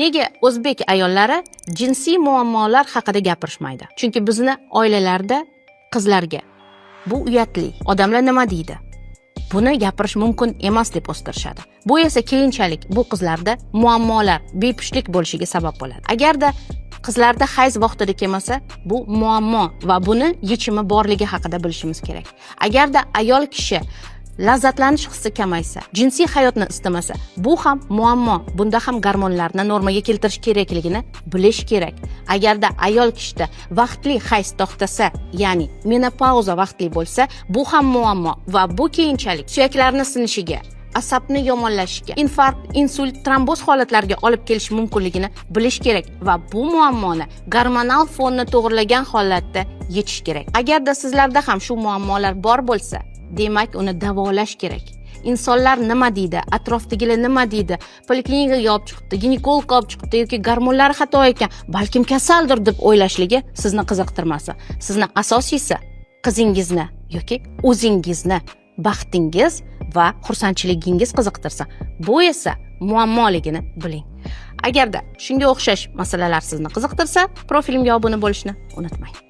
Nega o'zbek ayollari jinsiy muammolar haqida gapirishmaydi? Chunki bizni oilalarda qizlarga bu uyatli. Odamlar nima deydi? Buni gapirish mumkin emas deb o'stirishadi. Bu esa keyinchalik bu qizlarda muammolar, bepushtlik bo'lishiga sabab bo'ladi. Agarda qizlarda hayz vaqtida kelmasa, bu muammo va buni yechimi borligi haqida bilishimiz kerak. Agarda ayol kishi lazzatlanish hissi kamaysa, jinsiy hayotni istamasa, bu ham muammo. Bunda ham gormonlarni normaga keltirish kerakligini bilish kerak. Agarda ayol kishida vaqtli hayz to'xtasa, ya'ni menopauza vaqtli bo'lsa, bu ham muammo va bu keyinchalik suyaklarni sinishiga, asabni yomonlashishiga, infarkt, insult, tromboz holatlariga olib kelishi mumkinligini bilish kerak va bu muammoni gormonal fonni to'g'rilagan holatda yechish kerak. Agarda sizlarda ham shu muammolar bor bo'lsa, demak uni davolash kerak. Insonlar nima deydi, atrofdagilar nima deydi, poliklinikaga olib chiqibdi, ginekologga olib chiqibdi yoki gormonlari xato ekan, balkim kasaldir deb o'ylashligi sizni qiziqtirmasa. Sizni asosiysi qizingizni yoki o'zingizni baxtingiz va xursandchiligingiz qiziqtirsa, bu esa muammoligini biling. Agarda shunga o'xshash masalalar sizni qiziqtirsa, profilimga obuna bo'lishni unutmang.